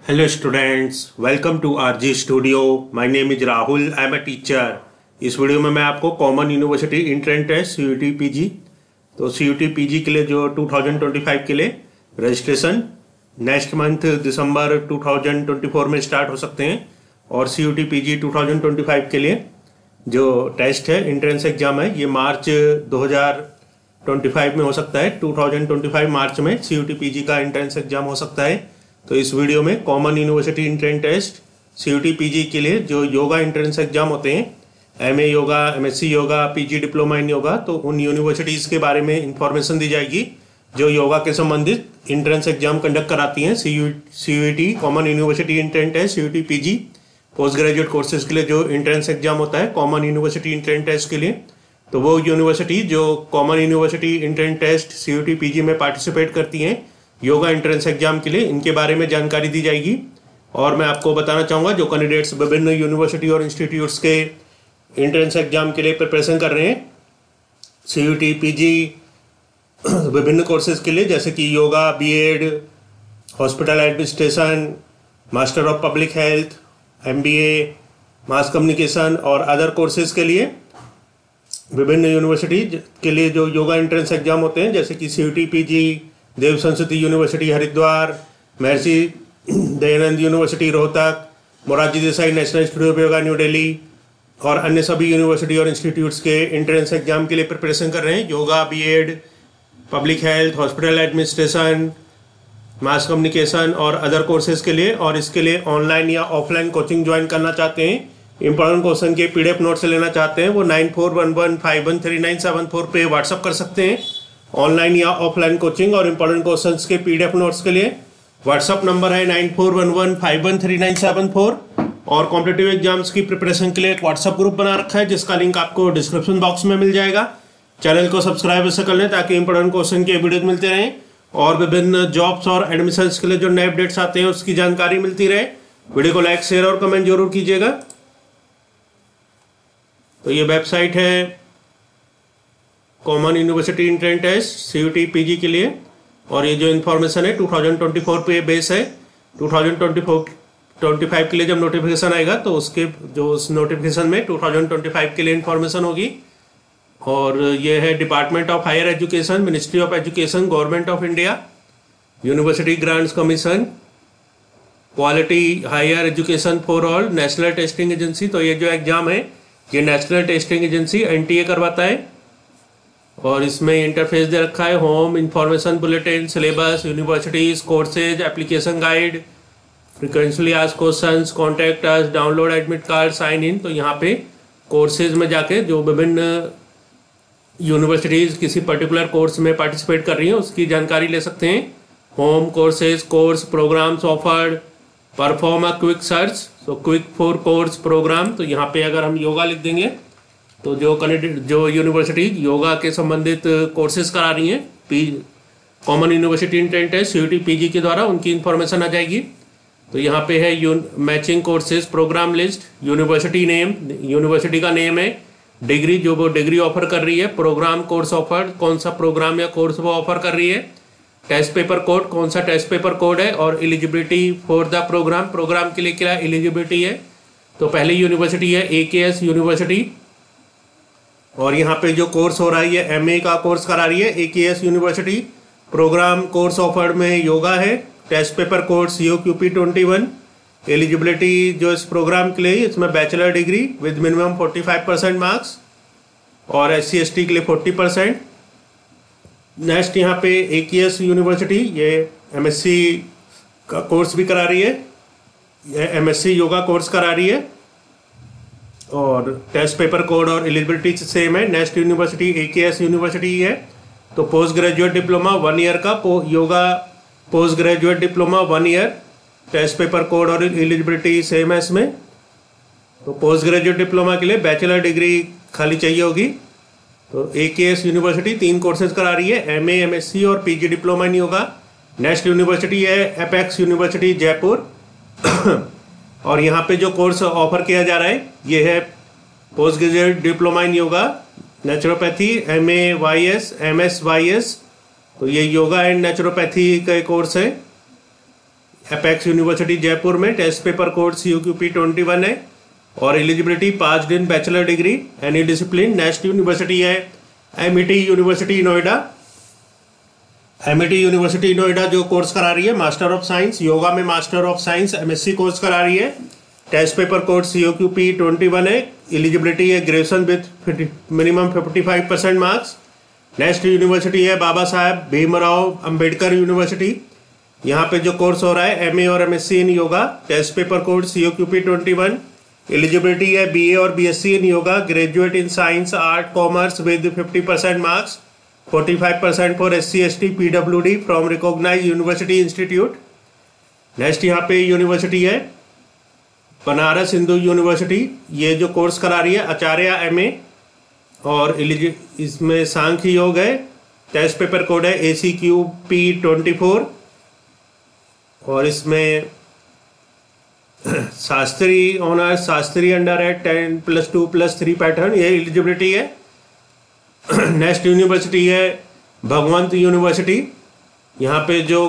Hello students, welcome to RG Studio. My name is Rahul. I am a teacher. इस video में मैं आपको common university entrance test CUT PG तो CUT PG के लिए जो 2025 के लिए रजिस्ट्रेशन नेक्स्ट मंथ दिसंबर 2024 में स्टार्ट हो सकते हैं और CUT PG 2025 के लिए जो टेस्ट है इंट्रेंस एग्जाम है ये मार्च 2025 में हो सकता है। 2025 मार्च में CUT PG का इंट्रेंस एग्जाम हो सकता है। तो इस वीडियो में common university entrance test CUT PG के लिए जो योगा इंट्रेंस एग्जाम होते हैं MA yoga, MSc yoga, PG diploma in yoga, तो उन यूनिवर्सिटीज़ के बारे में इंफॉर्मेशन दी जाएगी जो योगा के संबंधित इंट्रेंस एग्जाम कंडक्ट कराती हैं। CUT common university entrance test CUT PG post graduate courses के लिए जो इंट्रेंस एग्जाम होता है कॉमन यूनिवर्सिटी इंट्रेंस टेस्ट के लिए, तो वो यूनिवर्सिटी जो common university entrance test CUT PG में पार्टिसिपेट करती हैं योगा एंट्रेंस एग्जाम के लिए, इनके बारे में जानकारी दी जाएगी। और मैं आपको बताना चाहूँगा जो कैंडिडेट्स विभिन्न यूनिवर्सिटी और इंस्टीट्यूट्स के एंट्रेंस एग्जाम के लिए प्रिपरेशन कर रहे हैं CUT PG विभिन्न कोर्सेज के लिए, जैसे कि yoga, BEd, hospital administration, master of public health, MBA, mass communication और अदर कोर्सेज के लिए विभिन्न यूनिवर्सिटी के लिए जो योगा एंट्रेंस एग्जाम होते हैं, जैसे कि CUT PG देव संस्कृति university Haridwar, Maharshi Dayanand university Rohtak, Morarji Desai national institute of yoga new Delhi और अन्य सभी यूनिवर्सिटी और इंस्टीट्यूट्स के एंट्रेंस एग्जाम के लिए प्रिपरेशन कर रहे हैं। Yoga, BEd, public health, hospital administration, mass communication और अदर कोर्सेज के लिए, और इसके लिए ऑनलाइन या ऑफलाइन कोचिंग ज्वाइन करना चाहते हैं, इंपॉर्टेंट क्वेश्चन के PDF नोट से लेना चाहते हैं, वो 9411513974 पे व्हाट्सअप कर सकते हैं। ऑनलाइन या ऑफलाइन कोचिंग और इंपॉर्टेंट क्वेश्चंस के PDF नोट्स के लिए व्हाट्सअप नंबर है 9411513974 और कॉम्पिटिटिव एग्जाम्स की प्रिपरेशन के लिए एक व्हाट्सअप ग्रुप बना रखा है जिसका लिंक आपको डिस्क्रिप्शन बॉक्स में मिल जाएगा। चैनल को सब्सक्राइब ऐसे कर लें ताकि इंपॉर्टेंट क्वेश्चन के वीडियो मिलते रहें और विभिन्न जॉब्स और एडमिशन्स के लिए जो नए अपडेट्स आते हैं उसकी जानकारी मिलती रहे। वीडियो को लाइक, शेयर और कमेंट जरूर कीजिएगा। तो ये वेबसाइट है common university entrance test CUT PG के लिए, और ये जो इन्फॉर्मेशन है 2024 पे बेस है। 2025 के लिए जब नोटिफिकेशन आएगा तो उसके जो उस नोटिफिकेशन में 2025 के लिए इन्फॉर्मेशन होगी। और ये है department of higher education, ministry of education, government of India, university grants commission, quality higher education for all, national testing agency. तो ये जो एग्जाम है ये नेशनल टेस्टिंग एजेंसी NTA करवाता है और इसमें इंटरफेस दे रखा है home, information bulletin, syllabus, universities, courses, application guide, frequently asked questions, contact us, download admit card, sign in. तो यहाँ पे कोर्सेज में जाके जो विभिन्न यूनिवर्सिटीज किसी पर्टिकुलर कोर्स में पार्टिसिपेट कर रही हैं उसकी जानकारी ले सकते हैं। Home, courses, course, programs offered, perform a quick search, तो क्विक फॉर कोर्स प्रोग्राम। तो यहाँ पे अगर हम योगा लिख देंगे तो जो कैंडिडेट जो यूनिवर्सिटी योगा के संबंधित कोर्सेज करा रही हैं common university entrance test CUT PG के द्वारा, उनकी इन्फॉर्मेशन आ जाएगी। तो यहाँ पे है matching courses program list, university name, university का नेम है, डिग्री जो वो डिग्री ऑफर कर रही है, प्रोग्राम कोर्स ऑफर कौन सा प्रोग्राम या कोर्स वो ऑफर कर रही है, टेस्ट पेपर कोड कौन सा टेस्ट पेपर कोड है, और eligibility for the program, program के लिए क्या एलिजिबिलिटी है। तो पहली यूनिवर्सिटी है AKS यूनिवर्सिटी, और यहाँ पे जो कोर्स हो रहा है ये MA का कोर्स करा रही है AKS university. Program course offered में योगा है, test paper code COQP 21, eligibility जो इस प्रोग्राम के लिए इसमें bachelor degree with minimum 45% marks और SC ST के लिए 40%। नेक्स्ट यहाँ पे AKS यूनिवर्सिटी ये MSc का कोर्स भी करा रही है, ये MSc योगा कोर्स करा रही है और टेस्ट पेपर कोड और एलिजिबिलिटी सेम है। नेक्स्ट यूनिवर्सिटी AKS यूनिवर्सिटी है, तो पोस्ट ग्रेजुएट डिप्लोमा 1 ईयर का yoga post graduate diploma 1 year, test paper code और एलिजिबिलिटी सेम है इसमें। तो पोस्ट ग्रेजुएट डिप्लोमा के लिए बैचलर डिग्री खाली चाहिए होगी। तो AKS यूनिवर्सिटी 3 कोर्सेज करा रही है, MA, MSc और PG diploma in yoga. Next university है एपेक्स यूनिवर्सिटी जयपुर और यहाँ पे जो कोर्स ऑफर किया जा रहा है ये है post graduate diploma in yoga, naturopathy, MAYS, MSYS। तो ये योगा एंड नेचुरोपैथी का कोर्स है। एपेक्स यूनिवर्सिटी जयपुर में। टेस्ट पेपर कोड CUQP 21 है और एलिजिबिलिटी 5 दिन bachelor degree any discipline. Next university है MIT university Noida. MIT university Noida जो कोर्स करा रही है मास्टर ऑफ साइंस योगा में, master of science MSc course करा रही है। टेस्ट पेपर कोड CUQP 21 है। एलिजिबिलिटी है graduation with minimum 55% marks. Next university है बाबा साहेब भीमराव अंबेडकर यूनिवर्सिटी। यहाँ पे जो कोर्स हो रहा है MA और MSc इन yoga. Test paper code CUQP 21। Eligibility है BA और BSc in yoga, graduate in science art commerce with 50% marks, 45% for SC ST PWD from recognise university institute. Next यहाँ पे यूनिवर्सिटी है बनारस हिंदू यूनिवर्सिटी। ये जो कोर्स करा रही है आचार्य MA और इसमें सांख्य योग है। टेस्ट पेपर कोड है ACQP 24 और इसमें शास्त्री ऑनर्स शास्त्री अंडर है 10+2+3 पैटर्न, ये एलिजिबिलिटी है। नेक्स्ट यूनिवर्सिटी है भगवंत यूनिवर्सिटी। यहाँ पे जो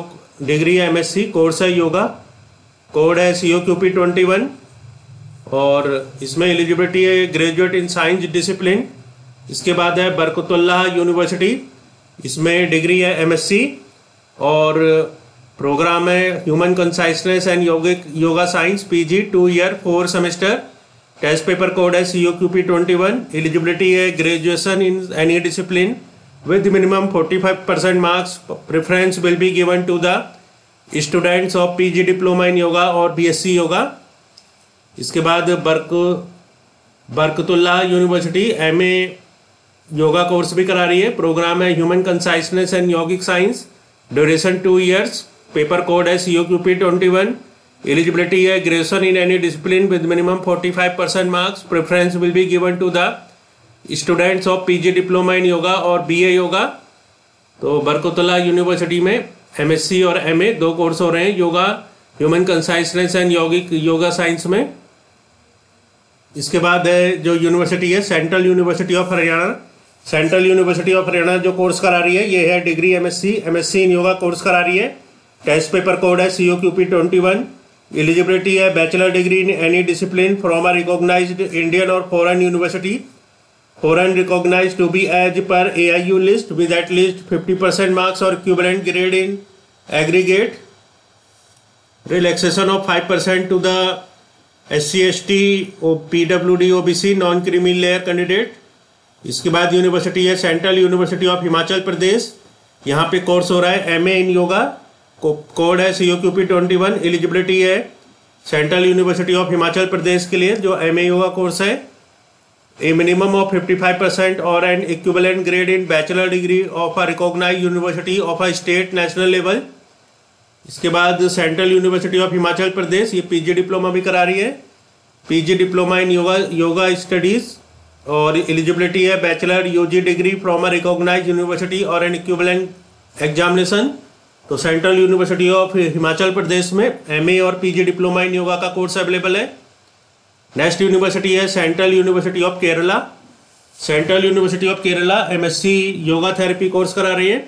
डिग्री है MSc कोर्स है योगा, कोड है CUQP 21 और इसमें एलिजिबिलिटी है ग्रेजुएट इन साइंस डिसिप्लिन। इसके बाद है बरकतुल्लाह यूनिवर्सिटी, इसमें डिग्री है MSc और प्रोग्राम है human conciseness and yoga science PG 2 year 4 semester. Test paper code है CUQP 21। एलिजिबिलिटी है graduation in any discipline with minimum 45% marks. Preference will be given to the students of PG diploma in yoga और BSc yoga. इसके बाद Barkatullah university MA yoga course भी करा रही है। Programme है human conciseness and yogic science, duration 2 years. Paper code है CUQP 21। Eligibility है graduation in any discipline with minimum 45% marks. Preference will be given to the students of PG diploma in yoga और BA yoga. तो Barkatullah university में MSc और MA दो course हो रहे हैं yoga human conciseness and yogic yoga science में। इसके बाद है जो यूनिवर्सिटी है central university of Haryana. Central university of Haryana जो कोर्स करा रही है ये है डिग्री MSc इन योगा कोर्स करा रही है। टेस्ट पेपर कोड है CUQP 21। एलिजिबिलिटी है bachelor degree in any discipline from a recognised Indian or foreign university, foreign recognised to be as per AIU list with at least 50% marks और equivalent grade in aggregate. Relaxation of 5% to the SC ST PWD OBC non creamy layer candidate. इसके बाद university है central university of Himachal प्रदेश। यहाँ पे course हो रहा है MA इन yoga, code है CUQP 21। एलिजिबिलिटी है सेंट्रल यूनिवर्सिटी ऑफ हिमाचल प्रदेश के लिए जो MA योगा कोर्स है। ए मिनिमम ऑफ 55% और an equivalent grade in bachelor degree of a recognized university of a state national level. इसके बाद central university of Himachal Pradesh ये PG डिप्लोमा भी करा रही है, PG diploma in yoga studies और एलिजिबिलिटी है bachelor UG degree from a recognized university और एन इक्विवेलेंट एग्जामिनेशन। तो central university of Himachal Pradesh में MA और PG डिप्लोमा इन योगा का कोर्स अवेलेबल है। नेक्स्ट यूनिवर्सिटी है central university of Kerala. Central university of Kerala MSc yoga therapy course करा रही है।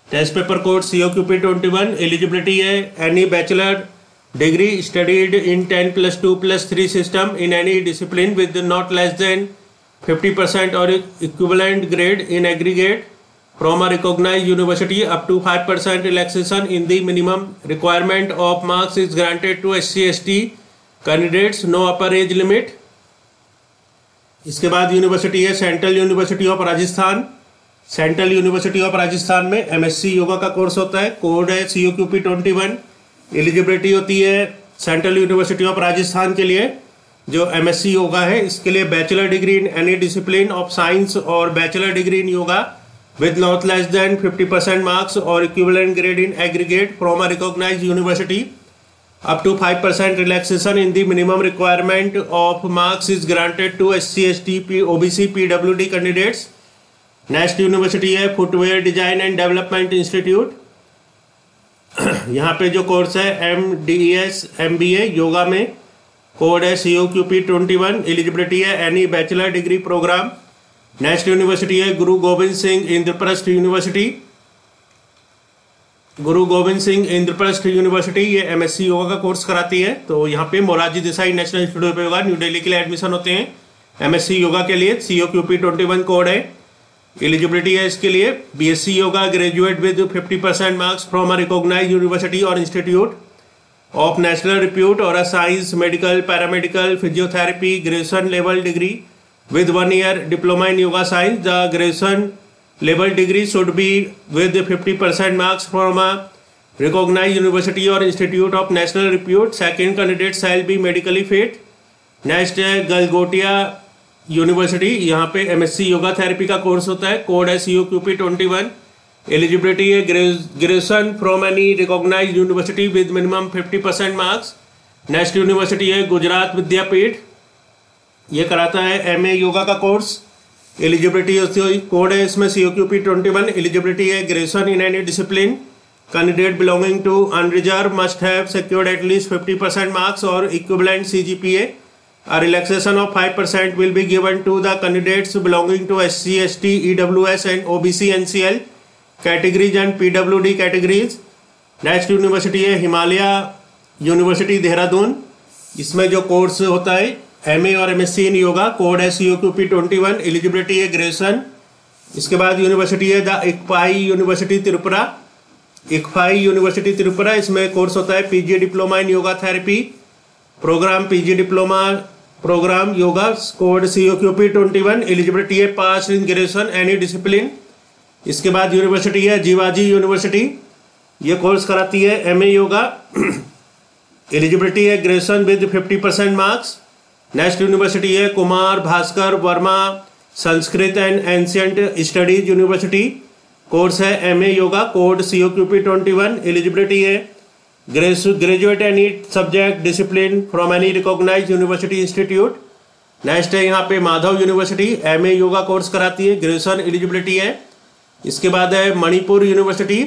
Test paper code CUQP 21। Eligibility है any bachelor degree studied in 10+2+3 system in any discipline with not less than 50% or equivalent grade in aggregate from a recognized university. Up to 5% relaxation in the minimum requirement of marks is granted to SC ST candidates. No upper age limit. इसके बाद university है central university of Rajasthan. Central university of Rajasthan में MSc yoga का course होता है, code है CUQP 21। Eligibility होती है सेंट्रल यूनिवर्सिटी ऑफ राजस्थान के लिए जो MSc योगा है इसके लिए bachelor degree in any discipline of science और bachelor degree in yoga with not less than 50% marks or equivalent grade in aggregate from a recognized university. Up to 5% relaxation in the minimum requirement of marks is granted to SC ST OBC PWD candidates. Next university है footwear design and development institute. यहाँ पे जो course है MDES MBA yoga में, code है CUQP 21। Eligibility है any bachelor degree program. Next university है Guru Gobind Singh Indraprastha university. Guru Gobind Singh Indraprastha university ये एमएससी योगा का कोर्स कराती है। तो यहाँ पे Morarji Desai national institute of yoga new Delhi के लिए एडमिशन होते हैं एमएससी योगा के लिए। COQP 21 कोड है। एलिजिबिलिटी है इसके लिए BSc yoga graduate with 50% marks from a recognized university और इंस्टीट्यूट ऑफ नेशनल रिप्यूट और a science medical paramedical physiotherapy graduation level degree with 1 year diploma in yoga science. The graduation level degree should be with 50% marks from a recognized university or institute of national repute. Second candidate shall be medically fit. Next है Galgotia university, यहाँ पे MSc yoga therapy का course होता है। Code है COQP 21। Eligibility है graduation from any recognised university with minimum 50% marks. Next university है गुजरात विद्यापीठ, ये कराता है MA योगा का कोर्स। एलिजिबिलिटी कोड है इसमें COQP 21। एलिजिबिलिटी है graduation in any discipline. Candidate belonging to unreserved must have secured at least 50% marks और equivalent CGPA. A relaxation of 5% will be given to the candidates belonging to SC, ST, EWS and OBC NCL categories and PWD categories. Next university है Himalaya university Dehradun, इसमें जो course होता है MA और MSc इन yoga. Code है COQP 21। Eligibility है graduation. इसके बाद यूनिवर्सिटी है the ICFAI university Tripura. ICFAI university Tripura, इसमें कोर्स होता है PG diploma in yoga therapy program, PG diploma program yoga. Code COQP 21। Eligibility है pass in graduation any discipline. इसके बाद यूनिवर्सिटी है जीवाजी यूनिवर्सिटी, ये कोर्स कराती है MA योगा। एलिजिबिलिटी है graduation with 50% marks. Next university है Kumar Bhaskar Varma Sanskrit and ancient studies university, course है MA yoga. Code COQP 21। Eligibility है graduate any subject discipline from any recognised university institute. Next है यहाँ पे Madhav university, MA yoga course कराती है, graduation eligibility है। इसके बाद है मणिपुर यूनिवर्सिटी,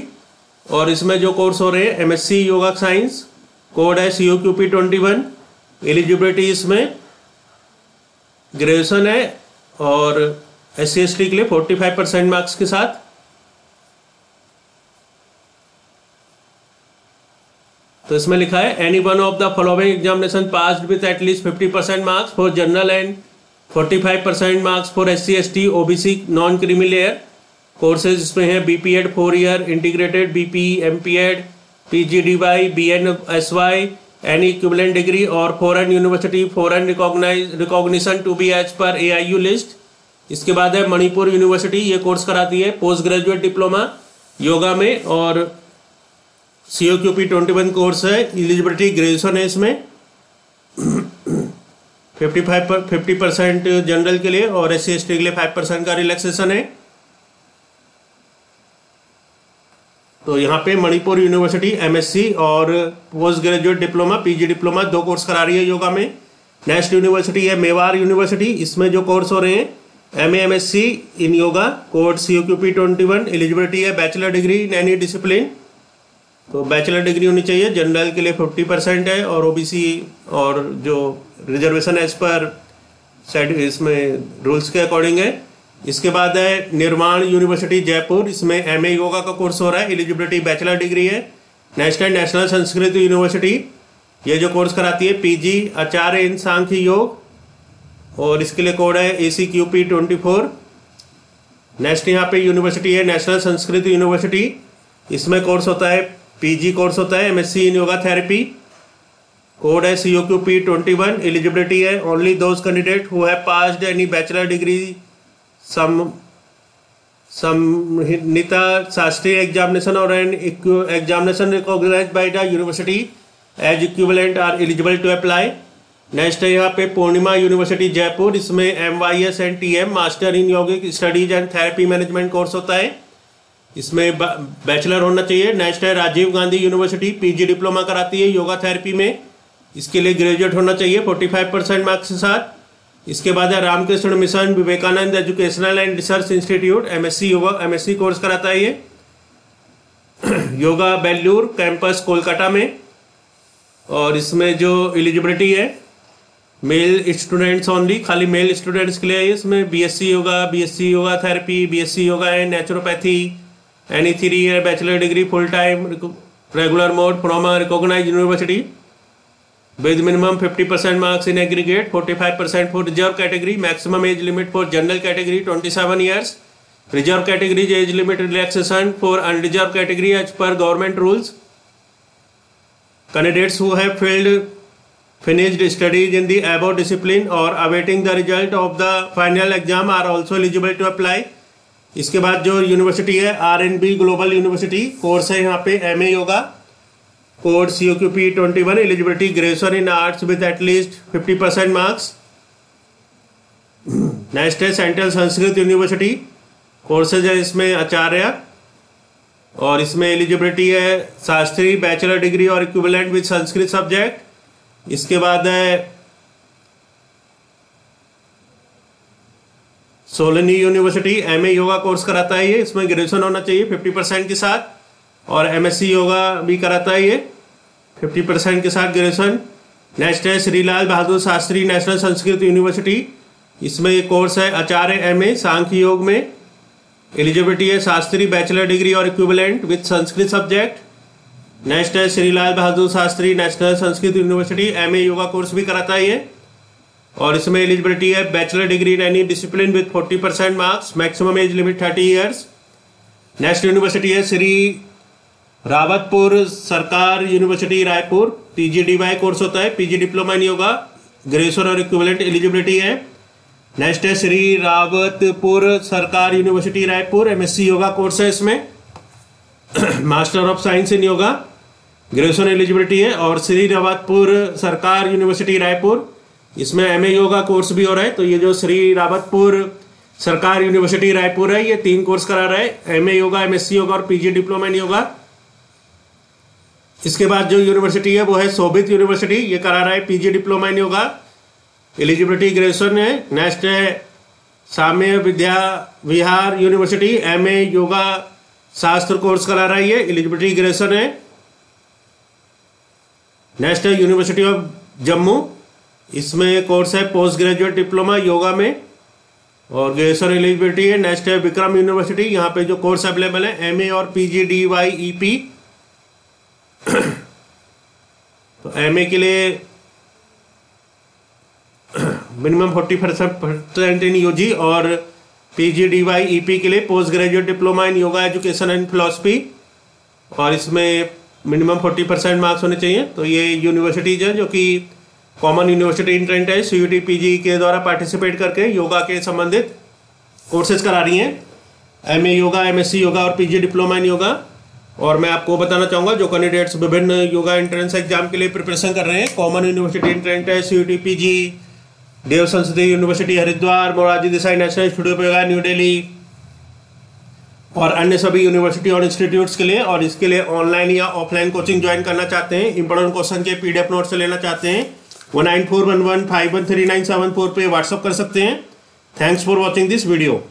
और इसमें जो कोर्स हो रहे हैं MSc योगा साइंस। कोड है COQP 21। एलिजिबिलिटी इसमें ग्रेजुएशन है और SC ST के लिए 45% मार्क्स के साथ। तो इसमें लिखा है any one of the following examination passed with at least 50% marks for general and 45% marks for SC ST OBC non creamy layer. Courses इसमें है BPEd 4 year integrated, BPE MPEd, PGDY, BNSY, any equivalent degree or foreign university foreign recognition to be as per AIU list. इसके बाद है Manipur university, ये course कराती है post graduate diploma yoga में और COQP 21 कोर्स है। एलिजिबिलिटी ग्रेजुएशन है इसमें 50% जनरल के लिए और SC ST के लिए 5% का रिलैक्सेशन है। तो यहाँ पे मणिपुर यूनिवर्सिटी MSc और post graduate diploma PG diploma 2 course करा रही है योगा में। नेक्स्ट यूनिवर्सिटी है मेवाड़ यूनिवर्सिटी, इसमें जो कोर्स हो रहे हैं MA MSc इन योगा। Code COQP 21। एलिजिबिलिटी है bachelor degree in any discipline, तो बैचलर डिग्री होनी चाहिए। जनरल के लिए 50% है और OBC और जो रिजर्वेशन एज पर सेट इसमें रूल्स के अकॉर्डिंग है। इसके बाद है निर्माण यूनिवर्सिटी जयपुर, इसमें MA योगा का कोर्स हो रहा है। एलिजिबिलिटी बैचलर डिग्री है। नेक्स्ट है नेशनल संस्कृत यूनिवर्सिटी, ये जो कोर्स कराती है PG आचार्य इन सांख्य योग और इसके लिए कोड है ACQP 24। नेक्स्ट यहाँ पे यूनिवर्सिटी है नेशनल संस्कृत यूनिवर्सिटी, इसमें कोर्स होता है PG कोर्स होता है MSc इन योगा थेरेपी। कोड है COQP 21। एलिजिबिलिटी है only those candidate who have passed any bachelor degree Samhita Shastriya examination और an examination recognised by the university as equivalent are eligible to apply. Next है यहाँ पे पूर्णिमा यूनिवर्सिटी जयपुर, इसमें MYS and TM master in yogic studies and therapy management course होता है, इसमें bachelor होना चाहिए। नेक्स्ट है Rajiv Gandhi university, PG diploma कराती है योगा थेरेपी में, इसके लिए ग्रेजुएट होना चाहिए 45% मार्क्स के साथ। इसके बाद है Ramakrishna mission Vivekananda educational and research institute MSc yoga MSc course कराता है ये योगा बेल्लूर कैंपस कोलकाता में, और इसमें जो एलिजिबिलिटी है मेल स्टूडेंट्स ओनली, खाली मेल स्टूडेंट्स के लिए है। इसमें BSc yoga, BSc yoga therapy, BSc yoga and naturopathy, any 3-year bachelor degree full-time regular mode from a recognized university with minimum 50% marks in aggregate, 45% for reserve category. Maximum age limit for general category 27 years. Reserve category age limit relaxation for unreserved category as per government rules. Candidates who have finished studies in the above discipline or awaiting the result of the final exam are also eligible to apply. इसके बाद जो university है RNB global university, course है यहाँ पे MA yoga, code COQP 21, eligibility graduation in arts with at least 50% marks. Next है central Sanskrit university, courses है इसमें आचार्य, और इसमें एलिजिबिलिटी है शास्त्री बैचलर डिग्री और इक्विवेलेंट विद संस्कृत सब्जेक्ट. इसके बाद है Solani university, MA yoga course कराता है ये, इसमें ग्रेजुएशन होना चाहिए 50% के साथ, और MSc योगा भी कराता है ये 50% के साथ ग्रेजुएशन. नेक्स्ट है श्री लाल बहादुर शास्त्री नेशनल संस्कृत यूनिवर्सिटी, इसमें ये कोर्स है आचार्य MA सांख्य योग में, एलिजिबिलिटी है शास्त्री बैचलर डिग्री और equivalent with Sanskrit subject. Next है Shri Lal Bahadur Shastri national Sanskrit university, MA yoga course भी कराता है ये, और इसमें एलिजिबिलिटी है bachelor degree in any discipline with 40% marks. Maximum age limit 30 years. Next university है श्री रावतपुर सरकार यूनिवर्सिटी रायपुर, PGDY कोर्स होता है, PG diploma in yoga, graduation और इक्विवेलेंट एलिजिबिलिटी है. नेक्स्ट है श्री रावतपुर सरकार university Raipur, MSc yoga course है इसमें, master of science in yoga, graduation eligibility है. और श्री रावतपुर सरकार यूनिवर्सिटी रायपुर, इसमें MA योगा कोर्स भी हो रहा है. तो ये जो श्री रावतपुर सरकार यूनिवर्सिटी रायपुर है, ये 3 कोर्स करा रहा है, MA योगा, MSc योगा और PG डिप्लोमा इन योगा. इसके बाद जो यूनिवर्सिटी है वो है शोभित यूनिवर्सिटी, ये करा रहा है PG diploma in yoga, eligibility graduation है. नेक्स्ट है साम्य विद्या विहार यूनिवर्सिटी, MA योगा शास्त्र कोर्स करा रहा है ये, एलिजिबिलिटी ग्रेजुएशन है. नेक्स्ट है यूनिवर्सिटी ऑफ जम्मू, इसमें कोर्स है पोस्ट ग्रेजुएट डिप्लोमा योगा में और ग्रेजुएशन एलिजिबिलिटी है. नेक्स्ट है विक्रम यूनिवर्सिटी, यहाँ पे जो कोर्स अवेलेबल है MA और PGDY EP. तो MA के लिए मिनिमम 40% इन UG और PGDY EP के लिए post graduate diploma in yoga education and philosophy, और इसमें मिनिमम 40% मार्क्स होने चाहिए. तो ये यूनिवर्सिटीज है जो कि कॉमन यूनिवर्सिटी इंट्रेंट है, CUT PG के द्वारा पार्टिसिपेट करके योगा के संबंधित कोर्सेज करा रही हैं, MA योगा, MSc योगा और PG डिप्लोमा इन योगा. और मैं आपको बताना चाहूँगा जो कैंडिडेट्स विभिन्न योगा एंट्रेंस एग्जाम के लिए प्रिपरेशन कर रहे हैं, कॉमन यूनिवर्सिटी इंट्रेंट है, CUT PG, देव संस्कृति university Haridwar, Morarji Desai national institute of yoga new Delhi और अन्य सभी यूनिवर्सिटी और इंस्टीट्यूट्स के लिए. और इसके लिए ऑनलाइन या ऑफलाइन कोचिंग ज्वाइन करना चाहते हैं, इंपॉर्टेंट क्वेश्चन के PDF नोट से लेना चाहते हैं, 1941151397 पे व्हाट्सअप कर सकते हैं. Thanks for watching this video.